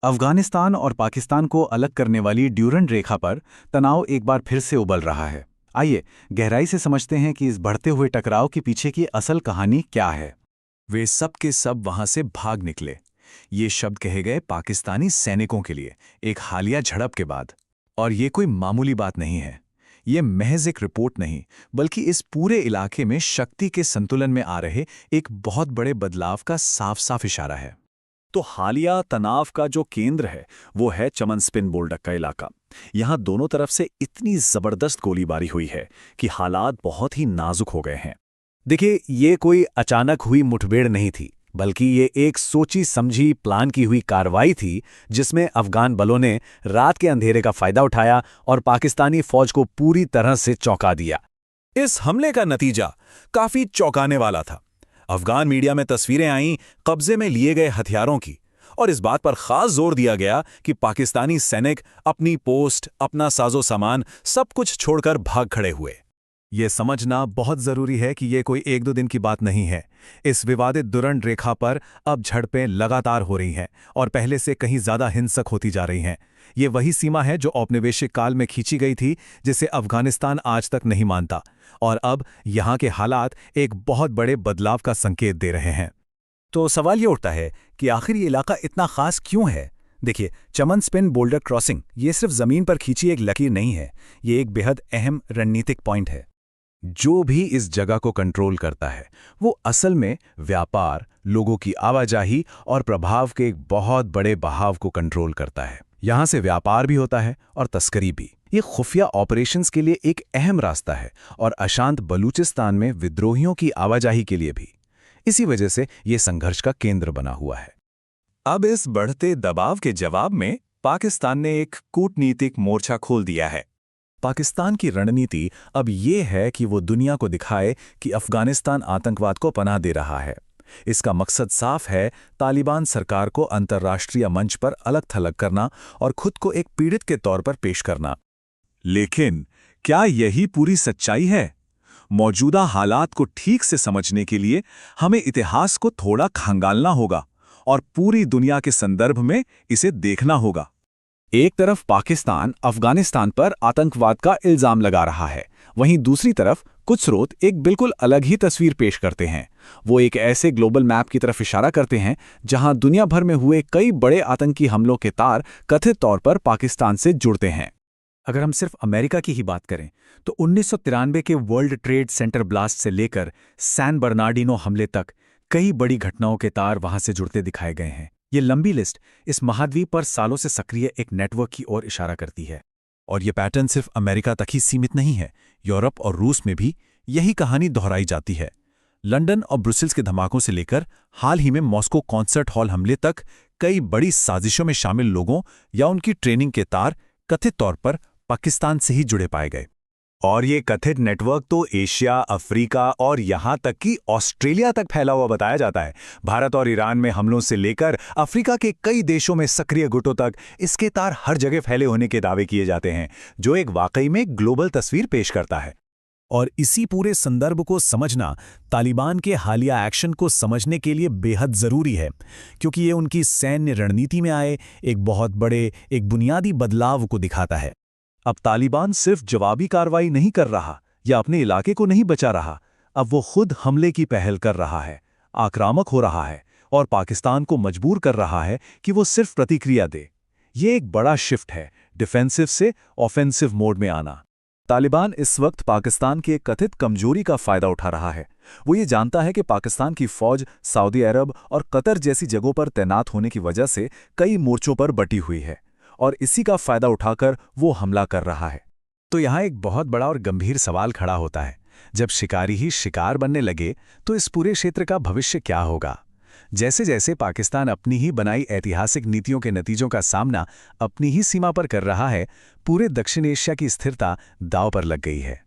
अफगानिस्तान और पाकिस्तान को अलग करने वाली ड्यूरंड रेखा पर तनाव एक बार फिर से उबल रहा है। आइए गहराई से समझते हैं कि इस बढ़ते हुए टकराव के पीछे की असल कहानी क्या है। वे सब के सब वहां से भाग निकले। ये शब्द कहे गए पाकिस्तानी सैनिकों के लिए एक हालिया झड़प के बाद। और ये कोई मामूली बात नहीं है। ये महज एक रिपोर्ट नहीं, बल्कि इस पूरे इलाके में शक्ति के संतुलन में आ रहे एक बहुत बड़े बदलाव का साफ साफ इशारा है। तो हालिया तनाव का जो केंद्र है वो है चमन स्पिन बोल्डक का इलाका। यहाँ दोनों तरफ से इतनी जबरदस्त गोलीबारी हुई है कि हालात बहुत ही नाजुक हो गए हैं। देखिए, ये कोई अचानक हुई मुठभेड़ नहीं थी, बल्कि ये एक सोची समझी प्लान की हुई कार्रवाई थी, जिसमें अफगान बलों ने रात के अंधेरे का फायदा उठाया और पाकिस्तानी फौज को पूरी तरह से चौंका दिया। इस हमले का नतीजा काफी चौंकाने वाला था। अफगान मीडिया में तस्वीरें आईं कब्जे में लिए गए हथियारों की, और इस बात पर खास जोर दिया गया कि पाकिस्तानी सैनिक अपनी पोस्ट, अपना साजो सामान सब कुछ छोड़कर भाग खड़े हुए। ये समझना बहुत जरूरी है कि ये कोई एक दो दिन की बात नहीं है। इस विवादित दुरंड रेखा पर अब झड़पें लगातार हो रही हैं और पहले से कहीं ज्यादा हिंसक होती जा रही हैं। ये वही सीमा है जो औपनिवेशिक काल में खींची गई थी, जिसे अफगानिस्तान आज तक नहीं मानता, और अब यहाँ के हालात एक बहुत बड़े बदलाव का संकेत दे रहे हैं। तो सवाल ये उठता है कि आखिर ये इलाका इतना खास क्यों है। देखिए, चमन स्पिन बोल्डर क्रॉसिंग ये सिर्फ जमीन पर खींची एक लकीर नहीं है, ये एक बेहद अहम रणनीतिक पॉइंट है। जो भी इस जगह को कंट्रोल करता है वो असल में व्यापार, लोगों की आवाजाही और प्रभाव के एक बहुत बड़े बहाव को कंट्रोल करता है। यहाँ से व्यापार भी होता है और तस्करी भी। ये खुफिया ऑपरेशंस के लिए एक अहम रास्ता है और अशांत बलूचिस्तान में विद्रोहियों की आवाजाही के लिए भी। इसी वजह से ये संघर्ष का केंद्र बना हुआ है। अब इस बढ़ते दबाव के जवाब में पाकिस्तान ने एक कूटनीतिक मोर्चा खोल दिया है। पाकिस्तान की रणनीति अब ये है कि वो दुनिया को दिखाए कि अफगानिस्तान आतंकवाद को पनाह दे रहा है। इसका मकसद साफ है, तालिबान सरकार को अंतर्राष्ट्रीय मंच पर अलग थलग करना और खुद को एक पीड़ित के तौर पर पेश करना। लेकिन क्या यही पूरी सच्चाई है? मौजूदा हालात को ठीक से समझने के लिए हमें इतिहास को थोड़ा खंगालना होगा और पूरी दुनिया के संदर्भ में इसे देखना होगा। एक तरफ पाकिस्तान अफगानिस्तान पर आतंकवाद का इल्जाम लगा रहा है, वहीं दूसरी तरफ कुछ स्रोत एक बिल्कुल अलग ही तस्वीर पेश करते हैं। वो एक ऐसे ग्लोबल मैप की तरफ इशारा करते हैं जहां दुनिया भर में हुए कई बड़े आतंकी हमलों के तार कथित तौर पर पाकिस्तान से जुड़ते हैं। अगर हम सिर्फ अमेरिका की ही बात करें तो 1993 के वर्ल्ड ट्रेड सेंटर ब्लास्ट से लेकर सैन बर्नार्डिनो हमले तक कई बड़ी घटनाओं के तार वहां से जुड़ते दिखाए गए हैं। ये लंबी लिस्ट इस महाद्वीप पर सालों से सक्रिय एक नेटवर्क की ओर इशारा करती है। और ये पैटर्न सिर्फ अमेरिका तक ही सीमित नहीं है। यूरोप और रूस में भी यही कहानी दोहराई जाती है। लंदन और ब्रुसेल्स के धमाकों से लेकर हाल ही में मॉस्को कॉन्सर्ट हॉल हमले तक कई बड़ी साजिशों में शामिल लोगों या उनकी ट्रेनिंग के तार कथित तौर पर पाकिस्तान से ही जुड़े पाए गए। और ये कथित नेटवर्क तो एशिया, अफ्रीका और यहाँ तक कि ऑस्ट्रेलिया तक फैला हुआ बताया जाता है। भारत और ईरान में हमलों से लेकर अफ्रीका के कई देशों में सक्रिय गुटों तक इसके तार हर जगह फैले होने के दावे किए जाते हैं, जो एक वाकई में ग्लोबल तस्वीर पेश करता है। और इसी पूरे संदर्भ को समझना तालिबान के हालिया एक्शन को समझने के लिए बेहद ज़रूरी है, क्योंकि ये उनकी सैन्य रणनीति में आए एक बहुत बड़े, एक बुनियादी बदलाव को दिखाता है। अब तालिबान सिर्फ जवाबी कार्रवाई नहीं कर रहा या अपने इलाके को नहीं बचा रहा, अब वो खुद हमले की पहल कर रहा है, आक्रामक हो रहा है और पाकिस्तान को मजबूर कर रहा है कि वो सिर्फ प्रतिक्रिया दे। ये एक बड़ा शिफ्ट है, डिफेंसिव से ऑफेंसिव मोड में आना। तालिबान इस वक्त पाकिस्तान की एक कथित कमजोरी का फायदा उठा रहा है। वो ये जानता है कि पाकिस्तान की फौज सऊदी अरब और कतर जैसी जगहों पर तैनात होने की वजह से कई मोर्चों पर बटी हुई है, और इसी का फायदा उठाकर वो हमला कर रहा है। तो यहाँ एक बहुत बड़ा और गंभीर सवाल खड़ा होता है। जब शिकारी ही शिकार बनने लगे तो इस पूरे क्षेत्र का भविष्य क्या होगा? जैसे जैसे पाकिस्तान अपनी ही बनाई ऐतिहासिक नीतियों के नतीजों का सामना अपनी ही सीमा पर कर रहा है, पूरे दक्षिण एशिया की स्थिरता दांव पर लग गई है।